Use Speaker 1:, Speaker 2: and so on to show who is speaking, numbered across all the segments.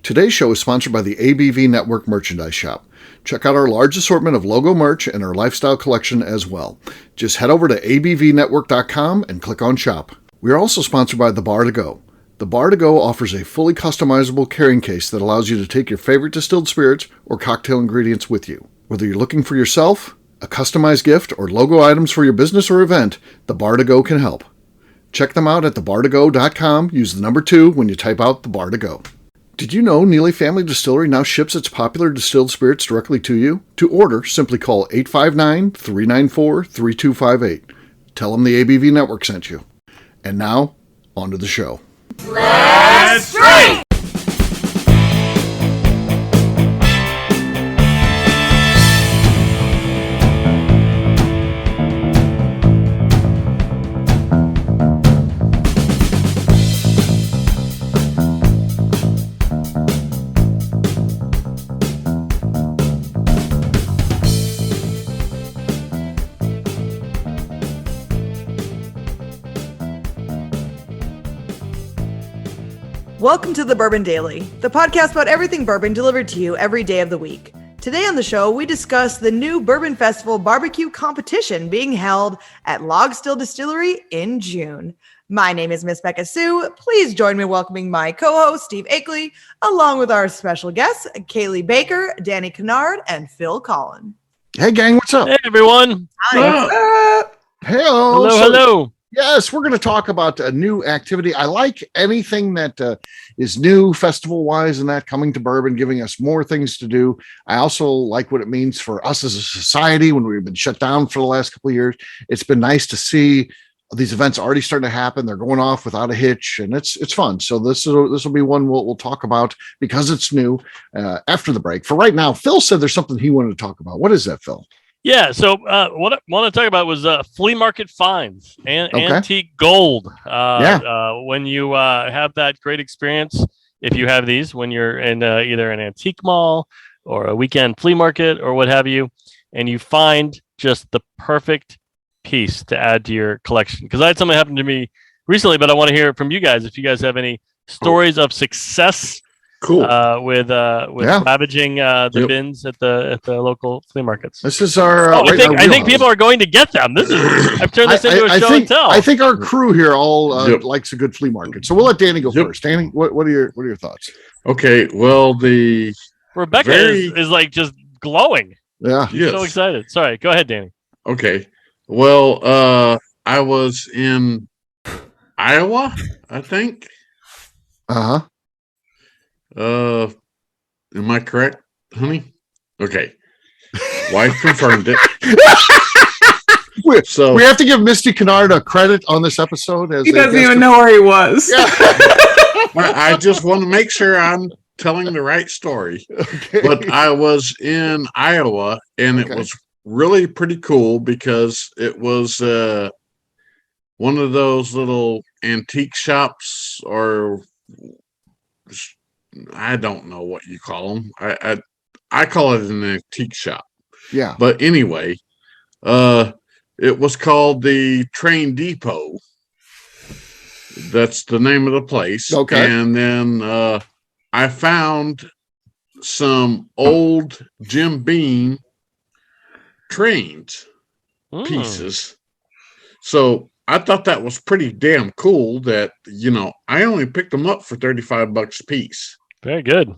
Speaker 1: Today's show is sponsored by the ABV Network Merchandise Shop. Check out our large assortment of logo merch and our lifestyle collection as well. Just head over to abvnetwork.com and click on shop. We are also sponsored by The Bar to Go. The Bar to Go offers a fully customizable carrying case that allows you to take your favorite distilled spirits or cocktail ingredients with you. Whether you're looking for yourself, a customized gift, or logo items for your business or event, The Bar to Go can help. Check them out at thebar2go.com. Use the number 2 when you type out The Bar to Go. Did you know Neely Family Distillery now ships its popular distilled spirits directly to you? To order, simply call 859-394-3258. Tell them the ABV Network sent you. And now, on to the show.
Speaker 2: Let's drink!
Speaker 3: Welcome to the Bourbon Daily, the podcast about everything bourbon delivered to you every day of the week. Today on the show, we discuss the new Bourbon Festival barbecue competition being held at Log Still Distillery in June. My name is Miss Beka Sue. Please join me in welcoming my co-host, Steve Akeley, along with our special guests, Cailee Baker, Danny Kennard, and Phil Collin.
Speaker 1: Hey, gang, what's up?
Speaker 4: Hey, everyone.
Speaker 3: Hi.
Speaker 1: Hello.
Speaker 4: Hello.
Speaker 1: Yes, we're going to talk about a new activity. I like anything that is new festival-wise and that coming to bourbon, giving us more things to do. I also like what it means for us as a society when we've been shut down for the last couple of years. It's been nice to see these events already starting to happen. They're going off without a hitch, and it's fun. So this will be one we'll talk about because it's new after the break. For right now, Phil said there's something he wanted to talk about. What is that, Phil?
Speaker 4: Yeah, so what I want to talk about was flea market finds and antique gold. When you have that great experience, if you have these, when you're in either an antique mall or a weekend flea market or what have you, and you find just the perfect piece to add to your collection. Because I had something happen to me recently, but I want to hear it from you guys. If you guys have any stories of success.
Speaker 2: Cool.
Speaker 4: With ravaging the bins at the local flea markets.
Speaker 1: This is our.
Speaker 4: I think people are going to get them. This is. I've turned this into a show and tell.
Speaker 1: I think our crew here all likes a good flea market. So we'll let Danny go first. Danny, what are your thoughts?
Speaker 2: Okay. Well,
Speaker 4: Rebecca is like just glowing.
Speaker 1: Yeah.
Speaker 4: She's so excited. Sorry. Go ahead, Danny.
Speaker 2: Okay. Well, I was in Iowa, I think.
Speaker 1: Uh-huh.
Speaker 2: Am I correct, honey? Okay. Wife confirmed it.
Speaker 1: We have to give Misty Kennard a credit on this episode.
Speaker 5: He doesn't even know where he was.
Speaker 1: Yeah.
Speaker 2: I just want to make sure I'm telling the right story. Okay. But I was in Iowa, and it was really pretty cool because it was one of those little antique shops, or I don't know what you call them. I call it an antique shop.
Speaker 1: Yeah.
Speaker 2: But anyway, it was called the Train Depot. That's the name of the place.
Speaker 1: Okay.
Speaker 2: And then I found some old Jim Beam trains pieces. So I thought that was pretty damn cool that, I only picked them up for $35 a piece.
Speaker 4: Very good.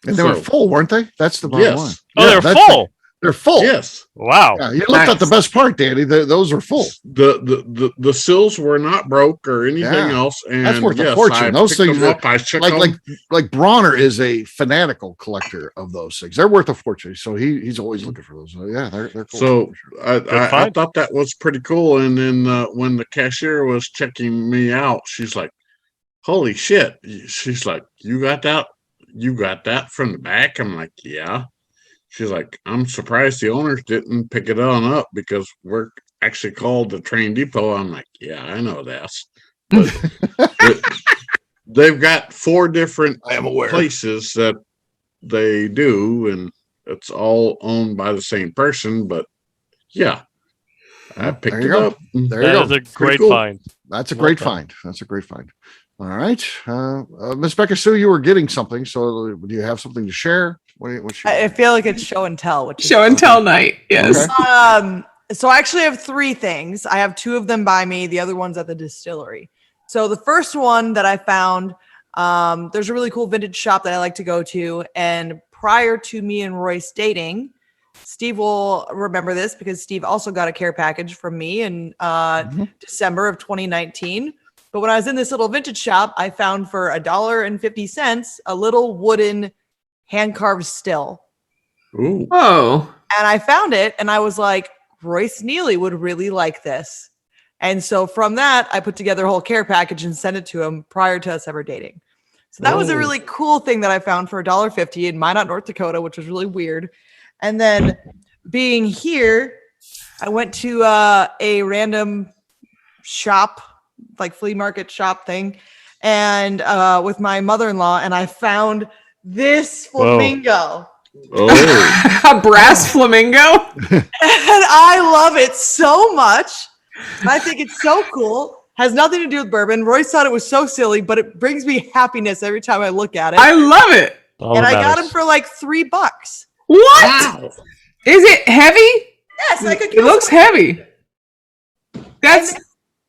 Speaker 1: And they were full, weren't they? That's the bottom line.
Speaker 4: Oh, they're full.
Speaker 1: They're full.
Speaker 2: Yes.
Speaker 4: Wow.
Speaker 1: Yeah, you looked at the best part, Danny. Those are full.
Speaker 2: The sills were not broke or anything else. And
Speaker 1: that's worth a fortune. Those things are like Bronner is a fanatical collector of those things. They're worth a fortune. So he's always looking for those. So, yeah, they're cool.
Speaker 2: So I thought that was pretty cool. And then when the cashier was checking me out, she's like, "Holy shit." She's like, "You got that? You got that from the back?" I'm like, "Yeah." She's like, "I'm surprised the owners didn't pick it on up because we're actually called the Train Depot." I'm like, "Yeah, I know that." But they've got 4 different places that they do, and it's all owned by the same person. But yeah, I picked it up.
Speaker 1: There you go.
Speaker 4: That is a great find.
Speaker 1: That's a great find. That's a great find. All right. Miss Beka Sue, you were getting something. So do you have something to share?
Speaker 3: I feel like it's show and tell.
Speaker 5: Show and tell night. Yes.
Speaker 3: Okay. So I actually have 3 things. I have 2 of them by me. The other one's at the distillery. So the first one that I found, there's a really cool vintage shop that I like to go to. And prior to me and Royce dating, Steve will remember this because Steve also got a care package from me in December of 2019. But when I was in this little vintage shop, I found for $1.50 a little wooden hand-carved still.
Speaker 2: Ooh.
Speaker 5: Oh.
Speaker 3: And I found it and I was like, Royce Neely would really like this. And so from that, I put together a whole care package and sent it to him prior to us ever dating. So that was a really cool thing that I found for $1.50 in Minot, North Dakota, which was really weird. And then being here, I went to a random shop, like flea market shop thing, and with my mother-in-law, and I found this flamingo.
Speaker 2: Oh.
Speaker 5: A brass flamingo?
Speaker 3: And I love it so much. I think it's so cool. Has nothing to do with bourbon. Royce thought it was so silly, but it brings me happiness every time I look at it.
Speaker 5: I love it.
Speaker 3: And I got him for like $3.
Speaker 5: What?
Speaker 2: Wow.
Speaker 5: Is it heavy?
Speaker 3: Yes, like
Speaker 5: it looks heavy. That's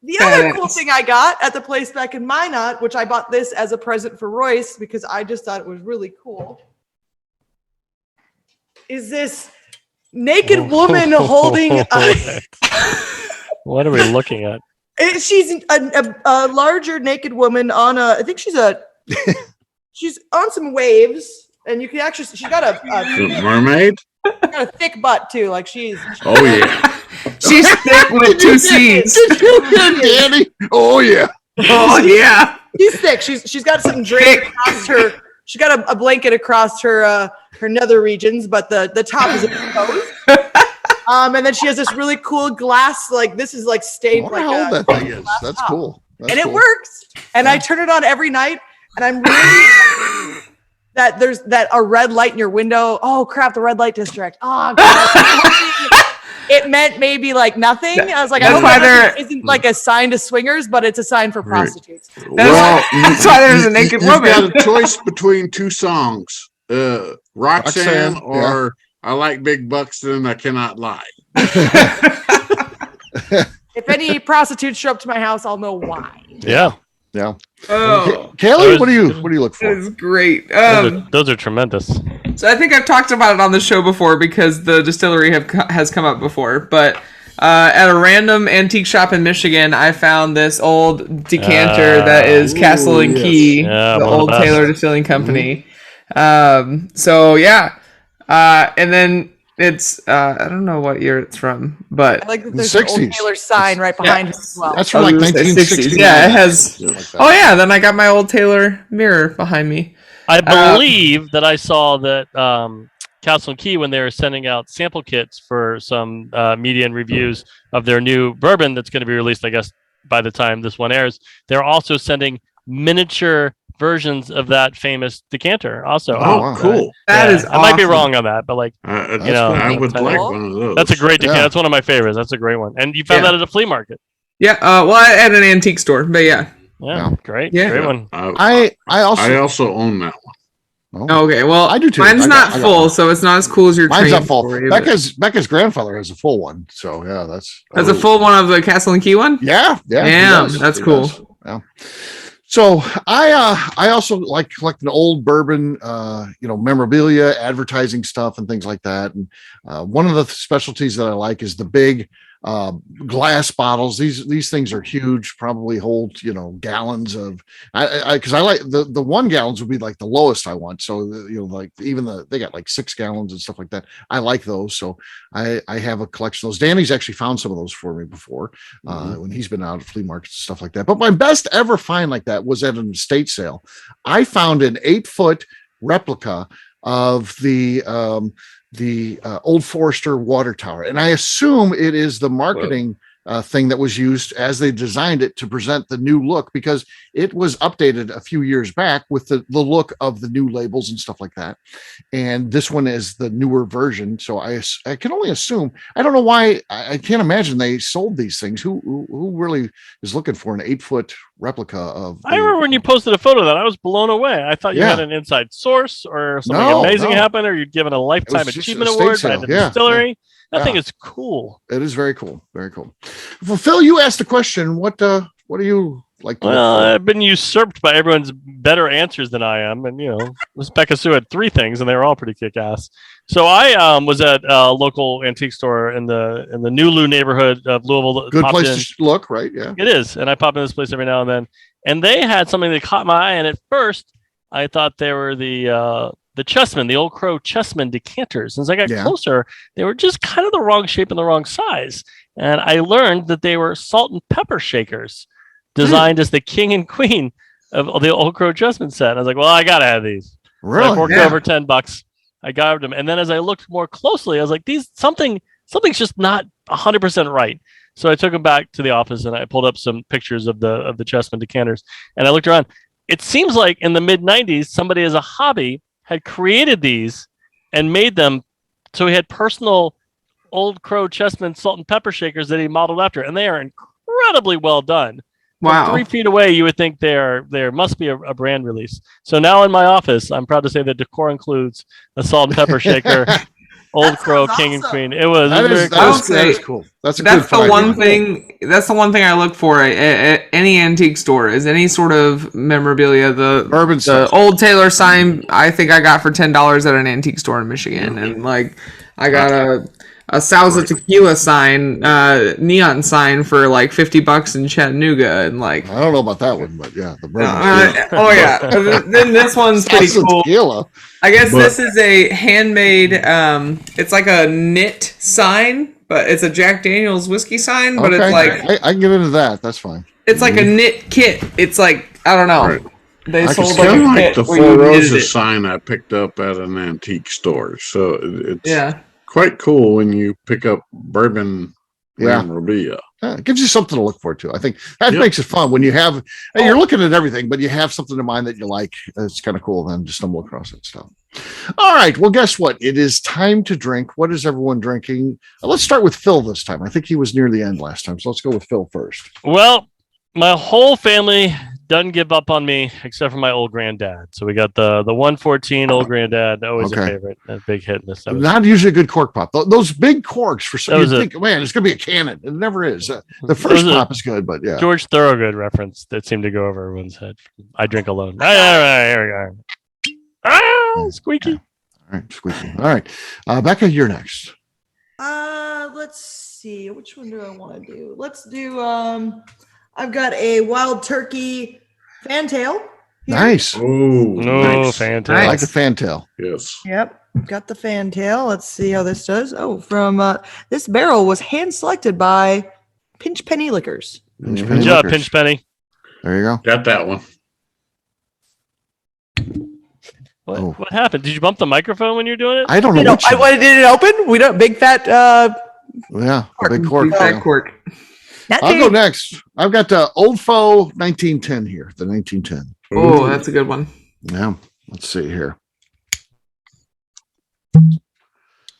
Speaker 3: the other cool thing I got at the place back in Minot, which I bought this as a present for Royce because I just thought it was really cool, is this naked woman holding a
Speaker 4: What are we looking at?
Speaker 3: She's a larger naked woman on I think she's on some waves, and you can actually, she's got a
Speaker 2: mermaid.
Speaker 3: Got a thick butt too, like she's.
Speaker 2: Oh yeah.
Speaker 5: She's thick with 2 C's.
Speaker 1: Did you hear Danny? Oh yeah.
Speaker 5: Oh yeah.
Speaker 3: She's thick. She's got something draped across her. She got a blanket across her nether regions, but the top is exposed. And then she has this really cool glass, like this is like stained.
Speaker 1: What the hell that thing is? That's cool. That's
Speaker 3: and
Speaker 1: cool.
Speaker 3: it works. And I turn it on every night, and I'm really that there's a red light in your window. Oh crap, the red light district. Oh God. It meant maybe like nothing. I was like, I hope that isn't like a sign to swingers, but it's a sign for prostitutes.
Speaker 5: That's why there's a naked woman.
Speaker 2: You've got a choice between 2 songs, Roxanne or I Like Big Bucks, then I Cannot Lie.
Speaker 3: If any prostitutes show up to my house, I'll know why.
Speaker 4: Yeah.
Speaker 1: Yeah.
Speaker 5: Oh,
Speaker 1: Kaylee, what do you look for?
Speaker 5: That is great.
Speaker 4: Those are tremendous.
Speaker 5: So I think I've talked about it on the show before because the distillery has come up before. But at a random antique shop in Michigan, I found this old decanter that is Castle and Key, the old Taylor Distilling Company. So yeah, and then it's I don't know what year it's from, but
Speaker 3: I like that there's an old Taylor sign right behind it as well.
Speaker 1: That's from like 1960.
Speaker 5: Yeah, it has. Oh yeah, then I got my old Taylor mirror behind me.
Speaker 4: I believe that I saw that Castle and Key, when they were sending out sample kits for some media and reviews of their new bourbon that's going to be released, I guess, by the time this one airs, they're also sending miniature versions of that famous decanter also.
Speaker 2: Oh, wow. Cool.
Speaker 5: That is awesome.
Speaker 4: I might be wrong on that, but like,
Speaker 2: I would like one of those.
Speaker 4: That's a great decanter. That's one of my favorites. That's a great one. And you found that at a flea market.
Speaker 5: Yeah. Well, at an antique store, but yeah.
Speaker 4: Yeah. Great.
Speaker 5: Yeah.
Speaker 4: Great one.
Speaker 1: I
Speaker 2: also own that one.
Speaker 5: Oh, okay. Well,
Speaker 1: I do too.
Speaker 5: Mine's not full, so it's not as cool as your.
Speaker 1: Mine's not full. Becca's grandfather has a full one, so yeah, that's.
Speaker 5: Has a full one of the Castle and Key one.
Speaker 1: Yeah.
Speaker 5: Damn, that's cool.
Speaker 1: Yeah. So I also like collecting old bourbon, memorabilia, advertising stuff, and things like that. And one of the specialties that I like is the big glass bottles. These things are huge, probably hold gallons of. Because I like the 1 gallons would be like the lowest I want. So like even they got like 6 gallons and stuff like that. I like those, so I have a collection of those. Danny's actually found some of those for me before when he's been out at flea markets and stuff like that. But my best ever find like that was at an estate sale. I found an 8-foot replica of the Old Forester water tower, and I assume it is the marketing thing that was used as they designed it to present the new look, because it was updated a few years back with the look of the new labels and stuff like that. And this one is the newer version, so I can only assume. I don't know why. I can't imagine they sold these things. Who really is looking for an 8-foot replica of.
Speaker 4: I remember when you posted a photo of that. I was blown away. I thought you had an inside source or something amazing happened, or you'd given a lifetime achievement award by the distillery. That thing is cool.
Speaker 1: It is very cool. Very cool. Well, Phil, you asked a question. What do you like?
Speaker 4: I've been usurped by everyone's better answers than I am, and this Beka Sue had 3 things, and they were all pretty kick-ass. So I was at a local antique store in the Nulu neighborhood of Louisville.
Speaker 1: Good place to look, right? Yeah,
Speaker 4: it is, and I pop in this place every now and then. And they had something that caught my eye, and at first I thought they were the Chessman, the Old Crow Chessman decanters. And as I got closer, they were just kind of the wrong shape and the wrong size. And I learned that they were salt and pepper shakers designed as the king and queen of the Old Crow Chessman set. And I was like, well, I got to have these.
Speaker 1: Really?
Speaker 4: So I forked over $10. I grabbed them. And then as I looked more closely, I was like, something's just not 100% right. So I took them back to the office and I pulled up some pictures of the Chessman decanters. And I looked around. It seems like in the mid-90s, somebody as a hobby had created these and made them so he had personal Old Crow Chessman salt and pepper shakers that he modeled after, and they are incredibly well done.
Speaker 5: Wow.
Speaker 4: From 3 feet away, you would think there must be a brand release. So now in my office, I'm proud to say the decor includes a salt and pepper shaker, Old Crow King and Queen. It was
Speaker 1: that is cool. That's the
Speaker 5: one thing. That's the one thing I look for at any antique store is any sort of memorabilia. The
Speaker 1: Bourbon
Speaker 5: the old Taylor sign I think I got for $10 at an antique store in Michigan, and I got a Salsa Tequila sign, neon sign for like $50 in Chattanooga, and I
Speaker 1: don't know about that one, but yeah, the bourbon.
Speaker 5: Oh yeah, then this one's pretty cool. Tequila. I guess this is a handmade. It's like a knit sign, but it's a Jack Daniel's whiskey sign. But it's like
Speaker 1: I can get into that. That's fine.
Speaker 5: It's like a knit kit. It's like I don't know.
Speaker 2: Right.
Speaker 5: They sold
Speaker 2: like the Four Roses sign I picked up at an antique store. So it's quite cool when you pick up bourbon memorabilia.
Speaker 1: It gives you something to look forward to. I think that makes it fun when you have you're looking at everything, but you have something in mind that you like. It's kind of cool then to stumble across that stuff. All right. Well, guess what? It is time to drink. What is everyone drinking? Let's start with Phil this time. I think he was near the end last time, so let's go with Phil first.
Speaker 4: Well, my whole family doesn't give up on me except for my old granddad. So we got the 114 old granddad, always a favorite, a big hit in this.
Speaker 1: Not usually a good cork pop. Those big corks for some, you think, man, it's going to be a cannon. It never is. The first pop is good, but yeah.
Speaker 4: George Thorogood reference that seemed to go over everyone's head. I drink alone. All right, here we go. Squeaky.
Speaker 1: All right, squeaky. All right, Beka, you're next.
Speaker 3: Let's see. Which one do I want to do? Let's do. I've got a wild turkey fantail. Here.
Speaker 1: Nice.
Speaker 4: Nice. Fantail.
Speaker 1: I like the fantail.
Speaker 2: Yes.
Speaker 3: Yep. Got the fantail. Let's see how this does. Oh, from this barrel was hand selected by Pinch Penny Liquors.
Speaker 4: Good job, Pinch Penny.
Speaker 1: There you go.
Speaker 2: Got that one.
Speaker 4: What happened? Did you bump the microphone when you're doing it?
Speaker 1: I don't know.
Speaker 3: Did it open? We don't. Big fat.
Speaker 1: Big cork.
Speaker 5: Big cork.
Speaker 1: I'll go next. I've got Old Foe 1910 here. The 1910.
Speaker 5: Oh, that's a good one.
Speaker 1: Yeah. Let's see here.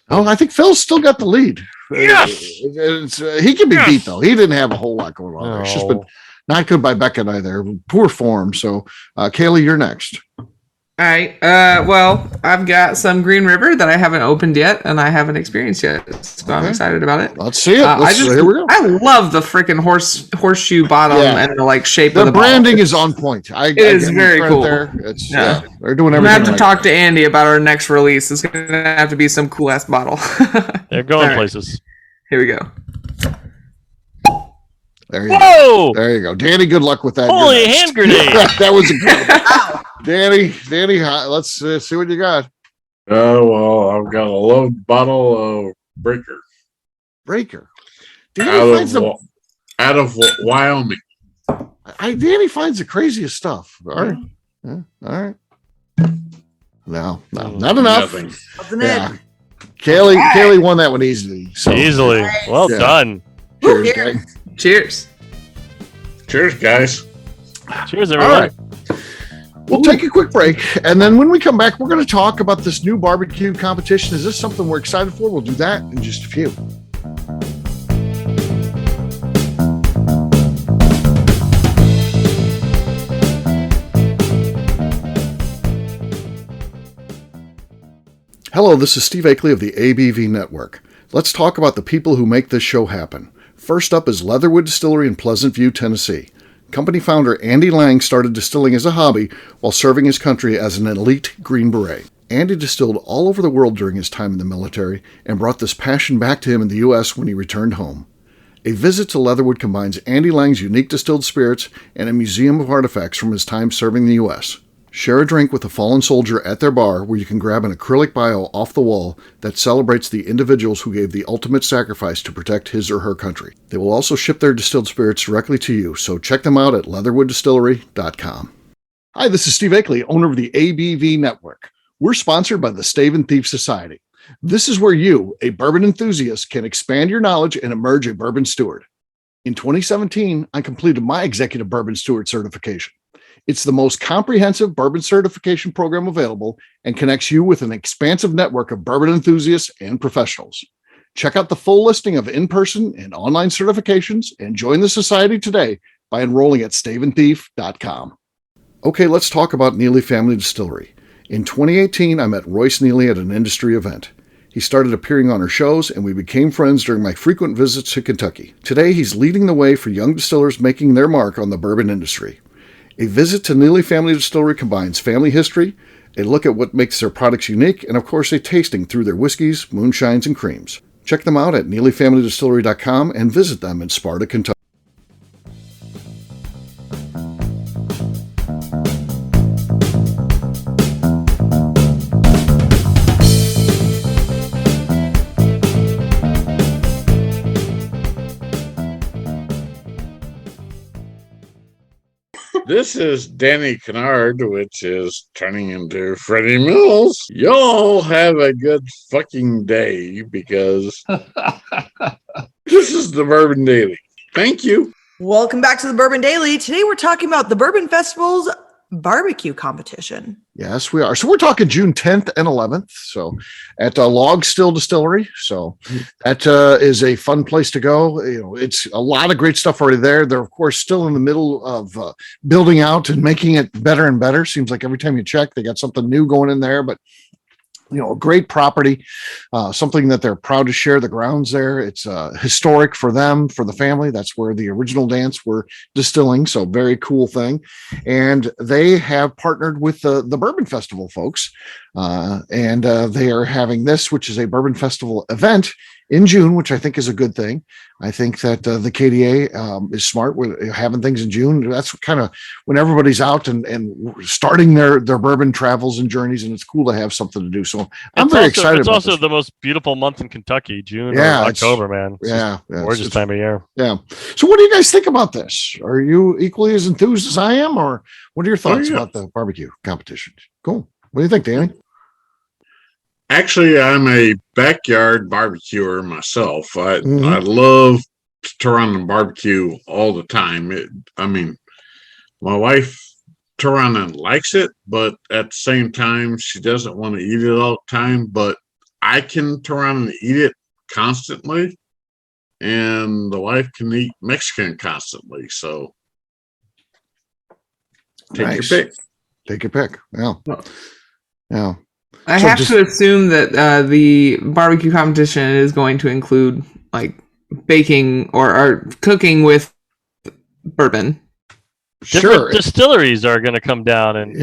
Speaker 1: Oh, I think Phil's still got the lead.
Speaker 4: Yes.
Speaker 1: He can be beat though. He didn't have a whole lot going on. It's just been not good by Beka and I there. Poor form. So, Cailee, you're next.
Speaker 5: All right. Well, I've got some Green River that I haven't opened yet and I haven't experienced yet. So I'm excited about it.
Speaker 1: Let's see it. Here we go.
Speaker 5: I love the freaking horseshoe bottom and the shape of the
Speaker 1: branding is on point.
Speaker 5: It is very cool.
Speaker 1: They're doing everything.
Speaker 5: I'm gonna have to talk to Andy about our next release. It's gonna have to be some cool ass bottle.
Speaker 4: They're going places.
Speaker 5: Here we go.
Speaker 1: There you go. There you go. Danny, good luck with that.
Speaker 4: Holy hand grenade.
Speaker 1: That was a good one. Danny, let's see what you got.
Speaker 2: Well, I've got a low bottle of Breaker. Out of Wyoming.
Speaker 1: Danny finds the craziest stuff. All right. Yeah. All right. No, not enough.
Speaker 3: Yeah.
Speaker 1: Cailee won that one easily.
Speaker 4: Easily. Well done.
Speaker 1: Cheers, guys.
Speaker 5: Cheers.
Speaker 2: Cheers, guys.
Speaker 4: Cheers, everyone.
Speaker 1: All right. We'll take a quick break, and then when we come back, we're going to talk about this new barbecue competition. Is this something we're excited for? We'll do that in just a few. Hello, this is Steve Akeley of the ABV Network. Let's talk about the people who make this show happen. First up is Leatherwood Distillery in Pleasant View, Tennessee. Company founder Andy Lang started distilling as a hobby while serving his country as an elite Green Beret. Andy distilled all over the world during his time in the military and brought this passion back to him in the U.S. when he returned home. A visit to Leatherwood combines Andy Lang's unique distilled spirits and a museum of artifacts from his time serving the U.S. Share a drink with a fallen soldier at their bar where you can grab an acrylic bio off the wall that celebrates the individuals who gave the ultimate sacrifice to protect his or her country. They will also ship their distilled spirits directly to you, so check them out at leatherwooddistillery.com. Hi, this is Steve Akeley, owner of the ABV Network. We're sponsored by the Stave and Thief Society. This is where you, a bourbon enthusiast, can expand your knowledge and emerge a bourbon steward. In 2017, I completed my Executive Bourbon Steward certification. It's the most comprehensive bourbon certification program available and connects you with an expansive network of bourbon enthusiasts and professionals. Check out the full listing of in-person and online certifications and join the society today by enrolling at staveandthief.com. Okay, let's talk about Neely Family Distillery. In 2018, I met Royce Neely at an industry event. He started appearing on our shows, and we became friends during my frequent visits to Kentucky. Today, he's leading the way for young distillers making their mark on the bourbon industry. A visit to Neely Family Distillery combines family history, a look at what makes their products unique, and of course a tasting through their whiskeys, moonshines, and creams. Check them out at neelyfamilydistillery.com and visit them in Sparta, Kentucky.
Speaker 2: This is Danny Kennard, which is turning into Freddie Mills. Y'all have a good fucking day because this is the Bourbon Daily. Thank you.
Speaker 3: Welcome back to the Bourbon Daily. Today we're talking about the Bourbon Festival's barbecue competition.
Speaker 1: Yes, we are. So we're talking June 10th and 11th. So at Log Still Distillery. So that is a fun place to go. You know, it's a lot of great stuff already there. They're of course still in the middle of building out and making it better and better. Seems like every time you check, they got something new going in there, but you know, a great property, something that they're proud to share the grounds there. It's historic for them, for the family. That's where the original dance were distilling. So very cool thing. And they have partnered with the Bourbon Festival folks. And they are having this, which is a Bourbon Festival event in June, which I think is a good thing. I think that the KDA is smart with having things in June. That's kind of when everybody's out and starting their bourbon travels and journeys, and it's cool to have something to do. So I'm very excited.
Speaker 4: It's also the most beautiful month in Kentucky, June or October, man.
Speaker 1: It's
Speaker 4: gorgeous time of year.
Speaker 1: Yeah. So what do you guys think about this? Are you equally as enthused as I am, or what are your thoughts about the barbecue competition? Cool. What do you think, Danny?
Speaker 2: Actually, I'm a backyard barbecuer myself. I love to run and barbecue all the time. My wife Tarana likes it, but at the same time, she doesn't want to eat it all the time. But I can Tarana and eat it constantly, and the wife can eat Mexican constantly. So take your pick.
Speaker 1: Take your pick. Yeah. Yeah.
Speaker 5: I have to assume that the barbecue competition is going to include like baking or cooking with bourbon.
Speaker 1: Sure.
Speaker 4: Distilleries are going to come down and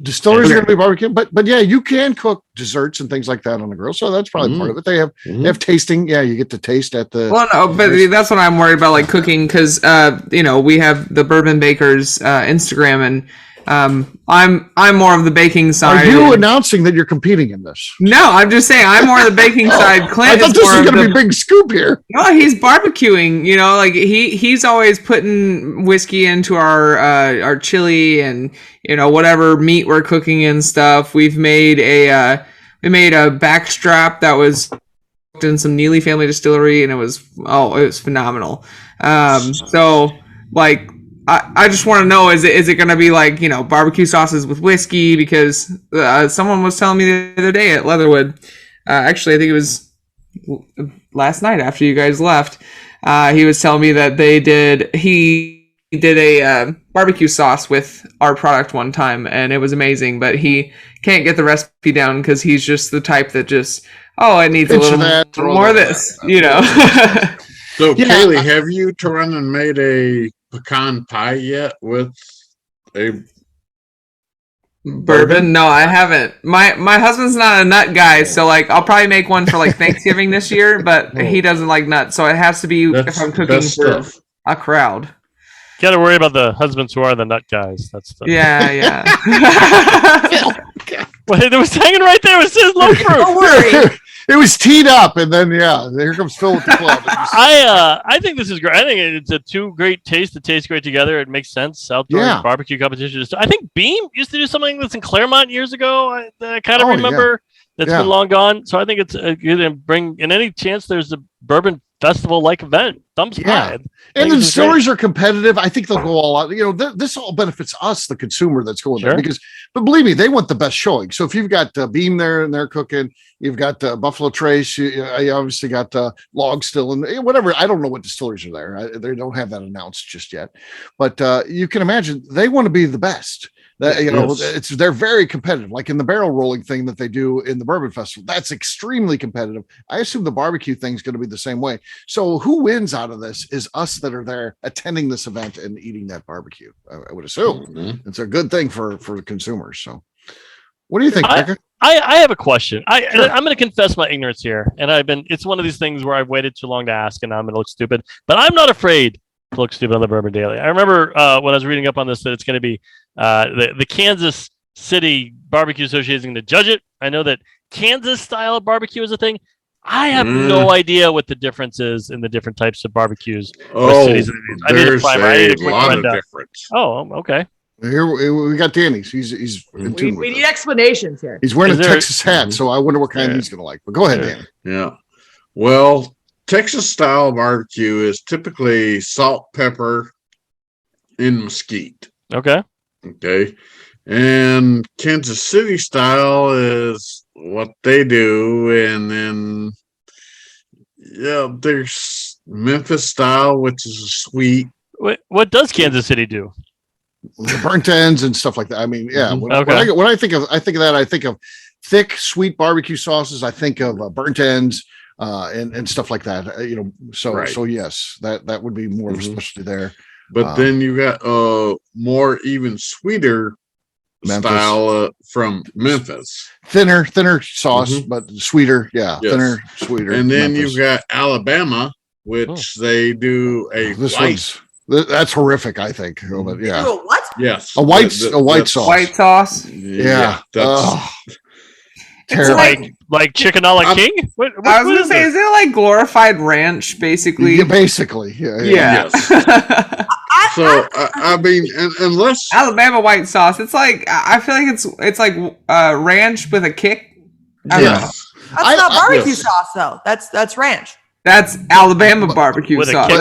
Speaker 1: distilleries are going to be barbecue, but yeah, you can cook desserts and things like that on the grill. So that's probably part of it. They have tasting. Yeah, you get to taste at the.
Speaker 5: Well, no, but that's what I'm worried about, like cooking, because we have the Bourbon Bakers Instagram, and I'm more of the baking side.
Speaker 1: Are you announcing that you're competing in this?
Speaker 5: No, I'm just saying I'm more of the baking side. Clint
Speaker 1: I thought this was going to be a big scoop here.
Speaker 5: No, he's barbecuing. You know, like he's always putting whiskey into our chili and whatever meat we're cooking and stuff. We made a backstrap that was in some Neely Family Distillery, and it was phenomenal. So like. I just want to know, is it going to be like, barbecue sauces with whiskey? Because someone was telling me the other day at Leatherwood, actually, I think it was last night after you guys left, he was telling me that he did a barbecue sauce with our product one time, and it was amazing. But he can't get the recipe down because he's just the type that just it needs a little more of this, you know.
Speaker 2: So, Cailee, have you run and made a pecan pie yet with a
Speaker 5: bourbon? No, I haven't. My husband's not a nut guy, so like I'll probably make one for like Thanksgiving this year, but he doesn't like nuts, so it has to be if I'm cooking for a crowd.
Speaker 4: Got to worry about the husbands who are the nut guys. That's the
Speaker 5: yeah.
Speaker 4: Well, it was hanging right there. It says low fruit.
Speaker 3: Don't worry.
Speaker 1: It was teed up, and then here comes Phil with the club.
Speaker 4: I think this is great. I think it's a two great tastes that taste great together. It makes sense. Outdoor barbecue competition. I think Beam used to do something like this in Claremont years ago. I kind of remember. That's been long gone. So I think it's good to bring. In any chance there's a bourbon festival-like event, thumbs high.
Speaker 1: And the distilleries are competitive. I think they'll go all out. You know, this all benefits us, the consumer that's going there. But believe me, they want the best showing. So if you've got Beam there and they're cooking, you've got Buffalo Trace, you obviously got Log Still and whatever. I don't know what distilleries are there. They don't have that announced just yet. But you can imagine they want to be the best. They're very competitive. Like in the barrel rolling thing that they do in the Bourbon Festival, that's extremely competitive. I assume the barbecue thing is going to be the same way. So who wins out of this is us that are there attending this event and eating that barbecue. I would assume it's a good thing for the consumers. So, what do you think, Beka?
Speaker 4: I have a question. I'm going to confess my ignorance here, and it's one of these things where I've waited too long to ask, and I'm going to look stupid. But I'm not afraid to look stupid on the Bourbon Daily. I remember when I was reading up on this that it's going to be the Kansas City Barbecue Association going to judge it. I know that Kansas style barbecue is a thing. I have no idea what the difference is in the different types of barbecues.
Speaker 2: There's a lot of difference.
Speaker 4: Oh, okay.
Speaker 1: Here we got Danny's. He's
Speaker 3: we need explanations here.
Speaker 1: He's wearing a Texas hat, so I wonder what kind he's going to like. But go ahead, Danny.
Speaker 2: Yeah. Well, Texas style barbecue is typically salt, pepper, and mesquite.
Speaker 4: Okay.
Speaker 2: And Kansas City style is what they do, and then there's Memphis style, which is a sweet.
Speaker 4: What does Kansas City do?
Speaker 1: The burnt ends and stuff like that. I mean, when I think of that, I think of thick, sweet barbecue sauces. I think of burnt ends and stuff like that. So yes, that would be more of a specialty there.
Speaker 2: But then you got more even sweeter style from Memphis.
Speaker 1: Thinner sauce, but sweeter. Yeah, yes. Thinner, sweeter.
Speaker 2: And then you've got Alabama, which they do a white.
Speaker 1: That's horrific, I think. But yeah.
Speaker 3: You do a what?
Speaker 2: Yes.
Speaker 1: A white sauce.
Speaker 5: White sauce?
Speaker 1: Yeah.
Speaker 4: Terrible. Like Chicken a la King?
Speaker 5: I was going to say, is it like glorified ranch, basically?
Speaker 1: Yeah, basically. Yeah.
Speaker 2: Yes. So, I mean, unless...
Speaker 5: Alabama white sauce, it's like, I feel like it's like ranch with a kick. I don't know.
Speaker 3: That's not barbecue sauce, though. That's ranch.
Speaker 5: That's Alabama barbecue sauce.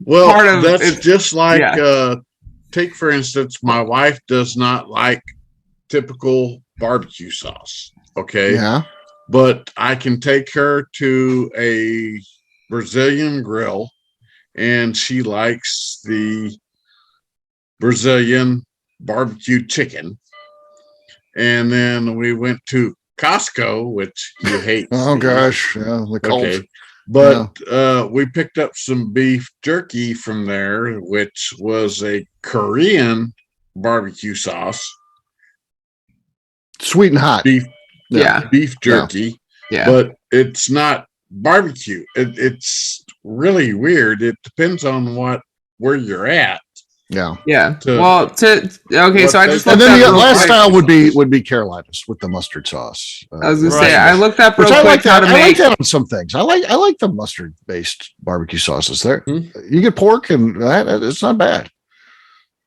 Speaker 2: That's just like, take for instance, my wife does not like typical barbecue sauce. Okay.
Speaker 1: Yeah.
Speaker 2: But I can take her to a Brazilian grill and she likes the Brazilian barbecue chicken. And then we went to Costco, which you hate.
Speaker 1: Oh gosh. Yeah. The cult.
Speaker 2: Okay. But we picked up some beef jerky from there, which was a Korean barbecue sauce.
Speaker 1: Sweet and hot.
Speaker 2: Beef jerky.
Speaker 5: Yeah.
Speaker 2: But it's not barbecue. It's really weird. It depends on where you're at.
Speaker 1: Yeah.
Speaker 5: Yeah. So I just
Speaker 1: and then the last style would be Carolinas with the mustard sauce.
Speaker 5: I was gonna say I looked up real quick
Speaker 1: I like that on some things. I like the mustard based barbecue sauces. There, you get pork and that it's not bad.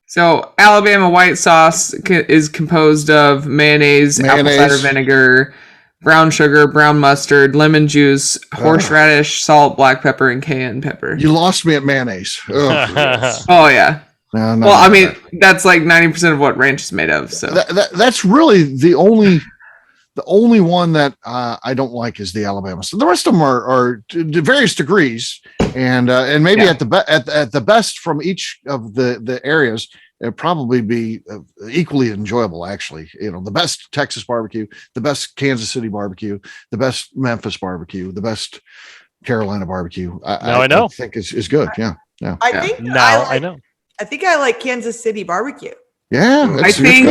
Speaker 5: So Alabama white sauce is composed of mayonnaise, apple cider vinegar, brown sugar, brown mustard, lemon juice, horseradish, salt, black pepper, and cayenne pepper.
Speaker 1: You lost me at mayonnaise.
Speaker 5: Oh yeah. No, well, I mean, that's like 90% of what ranch is made of. So
Speaker 1: that's really the only one that I don't like is the Alabama. So the rest of them are to various degrees. and maybe at the best from each of the areas, it'd probably be equally enjoyable. Actually, the best Texas barbecue, the best Kansas City barbecue, the best Memphis barbecue, the best Carolina barbecue. I think is good. Yeah.
Speaker 3: I know. I think I like Kansas City barbecue.
Speaker 1: Yeah,
Speaker 5: I think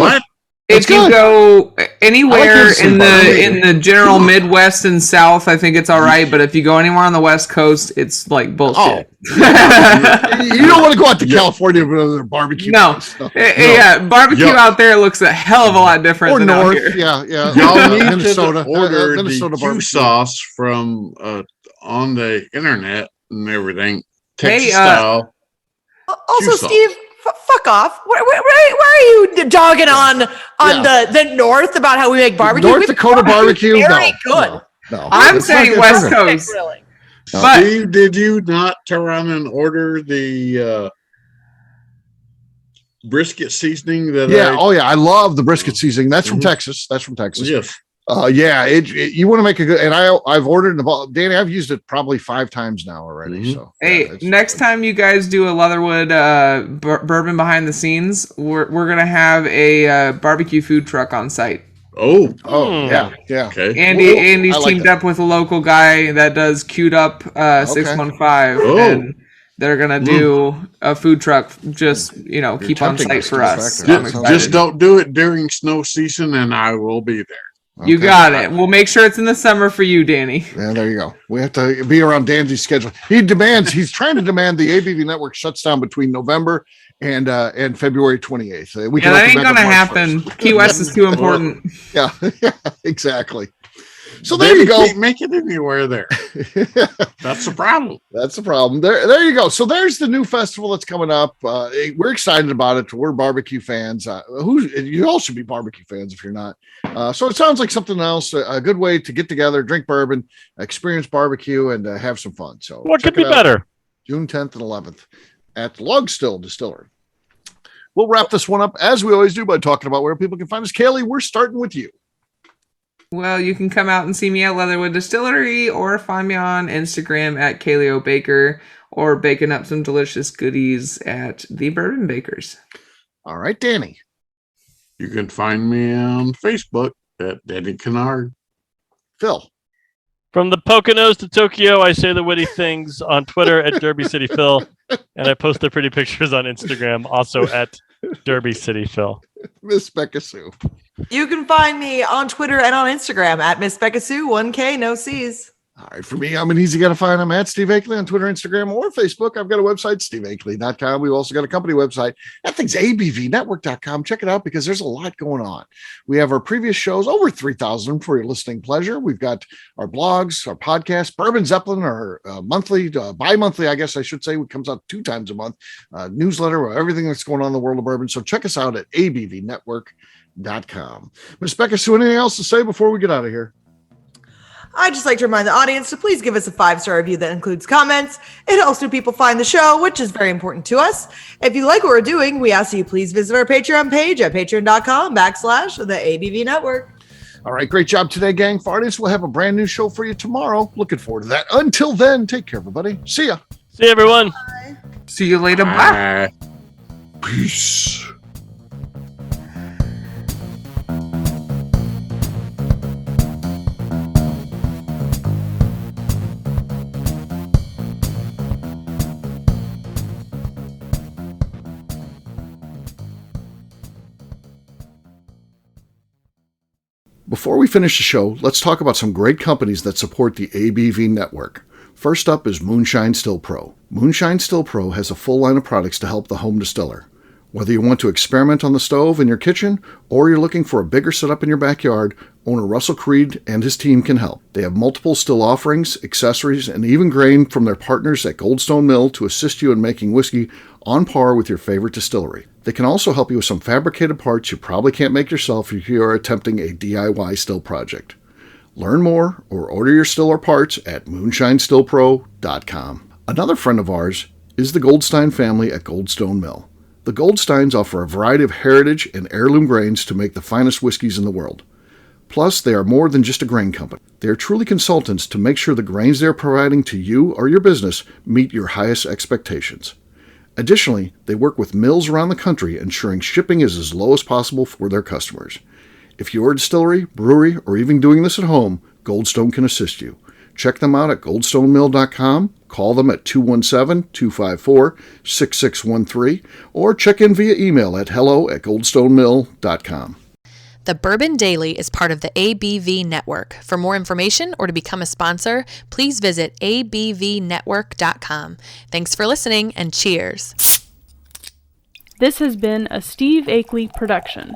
Speaker 5: if you go anywhere in the general Midwest and South, I think it's all right. But if you go anywhere on the West Coast, it's like bullshit.
Speaker 1: Oh. You don't want to go out to California with their barbecue.
Speaker 5: No. Barbecue out there looks a hell of a lot different than
Speaker 1: north.
Speaker 5: Out here.
Speaker 1: Yeah.
Speaker 2: Y'all need
Speaker 1: Minnesota.
Speaker 2: to order
Speaker 1: Minnesota
Speaker 2: the Q sauce from on the internet and everything. Texas style.
Speaker 3: Also, Steve, fuck off. Why are you dogging on the North about how we make barbecue?
Speaker 1: North Dakota barbecue?
Speaker 3: Very good.
Speaker 1: No.
Speaker 5: I'm saying West Coast.
Speaker 3: Really.
Speaker 5: But
Speaker 2: Steve, did you not turn around and order the brisket seasoning?
Speaker 1: I love the brisket seasoning. That's from Texas.
Speaker 2: Yes.
Speaker 1: You want to make a good, and I've ordered Danny. I've used it probably 5 times now already. So
Speaker 5: next time you guys do a Leatherwood bourbon behind the scenes, we're gonna have a barbecue food truck on site.
Speaker 1: Yeah.
Speaker 2: Okay.
Speaker 5: Andy's teamed up with a local guy that does queued up 615, and they're gonna do a food truck. Just keep on site for us.
Speaker 2: Just don't do it during snow season, and I will be there.
Speaker 5: You got it. We'll make sure it's in the summer for you, Danny.
Speaker 1: Yeah, there you go. We have to be around Danzy's schedule. He's trying to demand the ABV network shuts down between November and February 28th.
Speaker 5: That ain't going to happen. Key West is too important.
Speaker 1: Yeah, exactly. So there you go.
Speaker 2: Can't make it anywhere there. That's the problem.
Speaker 1: That's the problem. There you go. So there's the new festival that's coming up. We're excited about it. We're barbecue fans. You all should be barbecue fans if you're not. So it sounds like something else, a good way to get together, drink bourbon, experience barbecue, and have some fun. So
Speaker 4: what could be better?
Speaker 1: June 10th and 11th at Log Still Distillery. We'll wrap this one up as we always do by talking about where people can find us. Cailee, we're starting with you.
Speaker 5: Well, you can come out and see me at Leatherwood Distillery or find me on Instagram at Kaylee O Baker or baking up some delicious goodies at the Bourbon Bakers.
Speaker 1: All right, Danny.
Speaker 2: You can find me on Facebook at Danny Kennard.
Speaker 1: Phil.
Speaker 4: From the Poconos to Tokyo, I say the witty things on Twitter at Derby City Phil, and I post the pretty pictures on Instagram also at Derby City Phil.
Speaker 1: Miss Beka Sue.
Speaker 3: You can find me on Twitter and on Instagram at Miss Beka Sue, 1K, no C's.
Speaker 1: All right, for me, I'm an easy guy to find. I'm at Steve Akeley on Twitter, Instagram, or Facebook. I've got a website, steveakeley.com. We've also got a company website. That thing's abvnetwork.com. Check it out because there's a lot going on. We have our previous shows, over 3,000 for your listening pleasure. We've got our blogs, our podcasts, Bourbon Zeppelin, our monthly, bi-monthly, I guess I should say, it comes out 2 times a month, newsletter, everything that's going on in the world of bourbon. So check us out at abvnetwork.com. Ms. Beka Sue, anything else to say before we get out of here?
Speaker 3: I'd just like to remind the audience to please give us a 5-star review that includes comments. It helps new people find the show, which is very important to us. If you like what we're doing, we ask that you please visit our Patreon page at patreon.com/the ABV Network.
Speaker 1: All right, great job today, gang. For artists, we'll have a brand new show for you tomorrow. Looking forward to that. Until then, take care, everybody. See ya.
Speaker 4: See you, everyone.
Speaker 3: Bye.
Speaker 5: See you later. Bye.
Speaker 1: Peace. Before we finish the show, let's talk about some great companies that support the ABV network. First up is Moonshine Still Pro. Moonshine Still Pro has a full line of products to help the home distiller. Whether you want to experiment on the stove in your kitchen or you're looking for a bigger setup in your backyard, owner Russell Creed and his team can help. They have multiple still offerings, accessories, and even grain from their partners at Goldstone Mill to assist you in making whiskey on par with your favorite distillery. They can also help you with some fabricated parts you probably can't make yourself if you are attempting a DIY still project. Learn more or order your still or parts at moonshinestillpro.com. Another friend of ours is the Goldstein family at Goldstone Mill. The Goldsteins offer a variety of heritage and heirloom grains to make the finest whiskeys in the world. Plus, they are more than just a grain company. They are truly consultants to make sure the grains they are providing to you or your business meet your highest expectations. Additionally, they work with mills around the country, ensuring shipping is as low as possible for their customers. If you're a distillery, brewery, or even doing this at home, Goldstone can assist you. Check them out at goldstonemill.com, call them at 217-254-6613, or check in via email at hello@goldstonemill.com.
Speaker 6: The Bourbon Daily is part of the ABV Network. For more information or to become a sponsor, please visit abvnetwork.com. Thanks for listening, and cheers.
Speaker 7: This has been a Steve Akeley production.